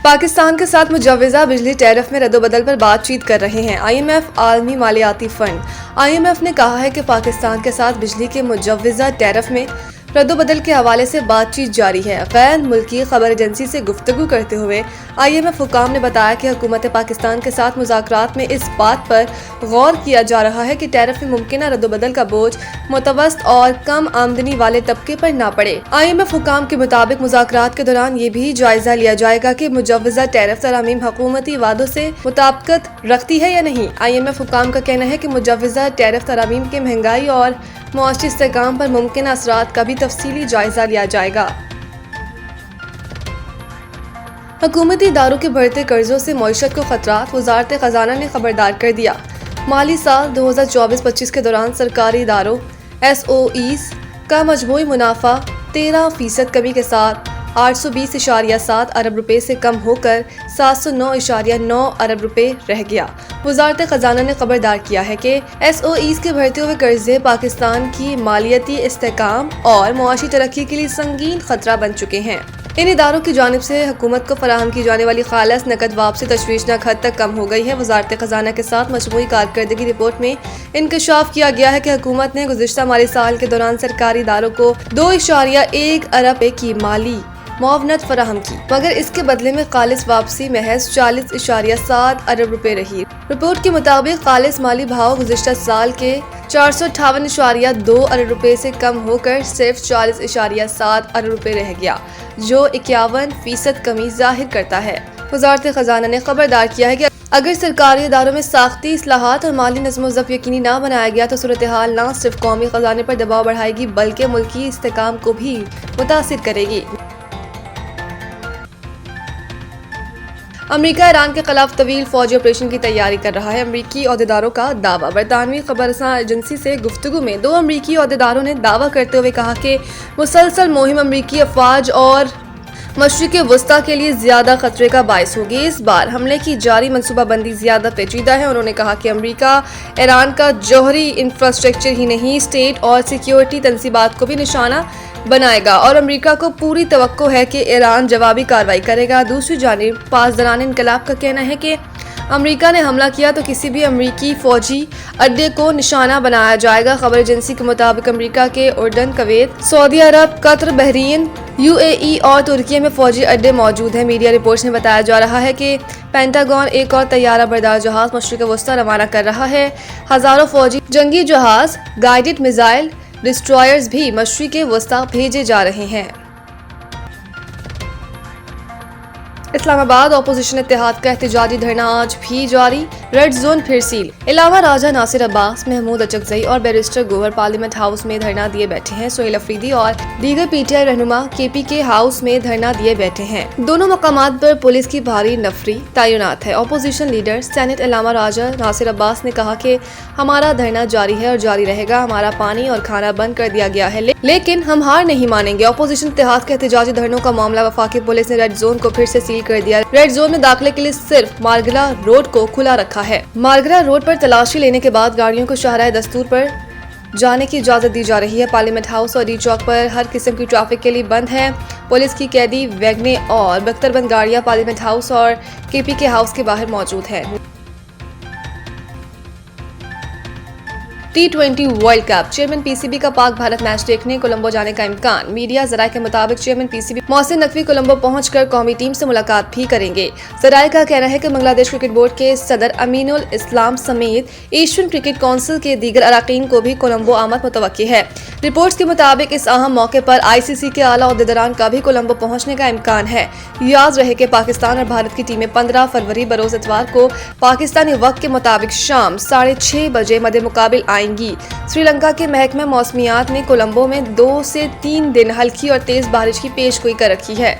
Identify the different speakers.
Speaker 1: पाकिस्तान के साथ मुजव्वज़ा बिजली टैरिफ में रद्दोबदल पर बातचीत कर रहे हैं IMF आलमी मालियाती फंड। IMF ने कहा है कि पाकिस्तान के साथ बिजली के मुजव्वज़ा टैरिफ में रद्दोबदल के हवाले से बातचीत जारी है। गैर मुल्की खबर एजेंसी से गुफ्तगू करते हुए IMF हुकाम ने बताया कि हुकूमत पाकिस्तान के साथ मुज़ाकरात में इस बात पर गौर किया जा रहा है कि टैरिफ में मुमकिन रद्दोबदल का बोझ मुतवस्सित और कम आमदनी वाले तबके पर ना पड़े। IMF हुकाम के मुताबिक मुज़ाकरात के दौरान ये भी जायजा लिया जाएगा कि मुजव्वज़ा टैरिफ तरामीम हुकूमती वादों से मुताबिकत रखती है या नहीं। IMF हुकाम का कहना है कि मुजव्वज़ा टैरिफ तरामीम के महंगाई और मुआशी इस्तेहकाम पर मुमकिन असरात का भी तफसीली जायजा लिया जाएगा। हुकूमती इदारों के बढ़ते कर्जों से मईशत को खतरात, वज़ारत ख़ज़ाना ने खबरदार कर दिया। माली साल 2024-25 के दौरान सरकारी इदारों SOEs का मजमूई मुनाफा 13% कमी के साथ 820.7 अरब रुपए से कम होकर 709.9 अरब रुपए रह गया। वज़ारत ख़ज़ाना ने खबरदार किया है कि SOEs के बढ़ते हुए कर्जे पाकिस्तान की मालियाती इस्तेहकाम और मुआशी तरक्की के लिए संगीन खतरा बन चुके हैं। इन इदारों की जानिब से हुकूमत को फराहम की जाने वाली खालस नकद वापसी तशवीशनाक हद तक कम हो गई है। वज़ारत ख़ज़ाना के साथ मजमूई कारकर्दगी रिपोर्ट में इंकशाफ किया गया है कि हुकूमत ने गुज़िश्ता माली साल के दौरान सरकारी इदारों को 2.1 अरब की माली मुआवनत फराहम की, मगर इसके बदले में खालिस वापसी महज 40.7 अरब रुपए रही। रिपोर्ट के मुताबिक खालिस माली भाव गुज़िश्ता साल के 458.2 अरब रुपए से कम होकर सिर्फ 40.7 अरब रुपए रह गया, जो 51% कमी जाहिर करता है। वज़ारत ख़ज़ाना ने खबरदार किया है कि अगर सरकारी इदारों में साख्ती इस्लाहात और माली नज़्म व ज़ब्त यकीनी ना बनाया गया तो सूरत हाल न सिर्फ कौमी ख़ज़ाने पर दबाव बढ़ाएगी बल्कि मुल्की इस्तेहकाम को भी मुतासिर करेगी। अमेरिका ईरान के खिलाफ तवील फौजी ऑपरेशन की तैयारी कर रहा है। अमेरिकी ओहदेदारों का दावा। बरतानवी खबरसां एजेंसी से गुफ्तगू में 2 अमेरिकी ओहदेदारों ने दावा करते हुए कहा कि मुसलसल मुहिम अमेरिकी अफवाज और मशरिक़ वस्ता के लिए ज्यादा खतरे का बायस होगी। इस बार हमले की जारी मनसूबाबंदी ज्यादा पेचीदा है। उन्होंने कहा कि अमेरिका ईरान का जौहरी इंफ्रास्ट्रक्चर ही नहीं, स्टेट और सिक्योरिटी तंसीबात को भी निशाना बनाएगा और अमेरिका को पूरी तवक्को है कि ईरान जवाबी कार्रवाई करेगा। दूसरी जानिब पासदारान इनकलाब का कहना है कि अमेरिका ने हमला किया तो किसी भी अमेरिकी फौजी अड्डे को निशाना बनाया जाएगा। खबर एजेंसी के मुताबिक अमेरिका के उर्दन, कुवैत, सऊदी अरब, कतर, बहरीन, UAE और तुर्की में फौजी अड्डे मौजूद हैं। मीडिया रिपोर्ट्स में बताया जा रहा है कि पेंटागन एक और तैयारा बरदार जहाज मशरिक़ वस्ता रवाना कर रहा है। हजारों फौजी जंगी जहाज, गाइडेड मिसाइल डिस्ट्रॉयर्स भी मशरिक़ वस्ता भेजे जा रहे हैं। इस्लामाबाद अपोजिशन इत्तेहाद का एहतजाजी धरना आज भी जारी। रेड जोन फिर सील। इलावा राजा नासिर अब्बास, महमूद अचकजई और बैरिस्टर गोवर पार्लियामेंट हाउस में धरना दिए बैठे हैं। सोहेल अफरीदी और दीगर PTI रहनुमा KPK हाउस में धरना दिए बैठे हैं। दोनों मकामात पर पुलिस की भारी नफरी तैनात है। अपोजिशन लीडर सेनेट इलावा राजा नासिर अब्बास ने कहा कि हमारा धरना जारी है और जारी रहेगा। हमारा पानी और खाना बंद कर दिया गया है, लेकिन हम हार नहीं मानेंगे। अपोजिशन इत्तेहाद के एहतजाजी धरनों का मामला वफाकी पुलिस ने रेड जोन को फिर से सील कर दिया। रेड जोन में दाखिले के लिए सिर्फ मारगला रोड को खुला रखा है। मारगला रोड पर तलाशी लेने के बाद गाड़ियों को शाहराह दस्तूर पर जाने की इजाजत दी जा रही है। पार्लियामेंट हाउस और डी चौक पर हर किस्म की ट्रैफिक के लिए बंद है। पुलिस की कैदी वैगने और बख्तरबंद गाड़ियां पार्लियामेंट हाउस और KPK हाउस के बाहर मौजूद है। T20 world cup. Chairman PCB का पाक भारत मैच देखने कोलंबो जाने का इम्कान। मीडिया जराये के मुताबिक चेयरमैन PCB मोहसिन नकवी कोलंबो पहुंचकर कौमी टीम से मुलाकात भी करेंगे। जराये का कहना है कि बांग्लादेश क्रिकेट बोर्ड के सदर अमीनुल इस्लाम समेत एशियन क्रिकेट काउंसिल के दीगर अरकान को भी कोलंबो आमद मुतवक्की है। रिपोर्ट्स के मुताबिक इस अहम मौके पर ICC के आला ओहदेदारान का भी कोलंबो पहुंचने का इम्कान है। याद रहे कि पाकिस्तान और भारत की टीमें 15 फरवरी बरोज इतवार को पाकिस्तानी वक्त के मुताबिक शाम 6:30 बजे मद्दे मुकाबिल आएंगी। श्रीलंका के महकमा मौसमियात ने कोलंबो में 2 से 3 दिन हल्की और तेज बारिश की पेशगोई कर रखी है।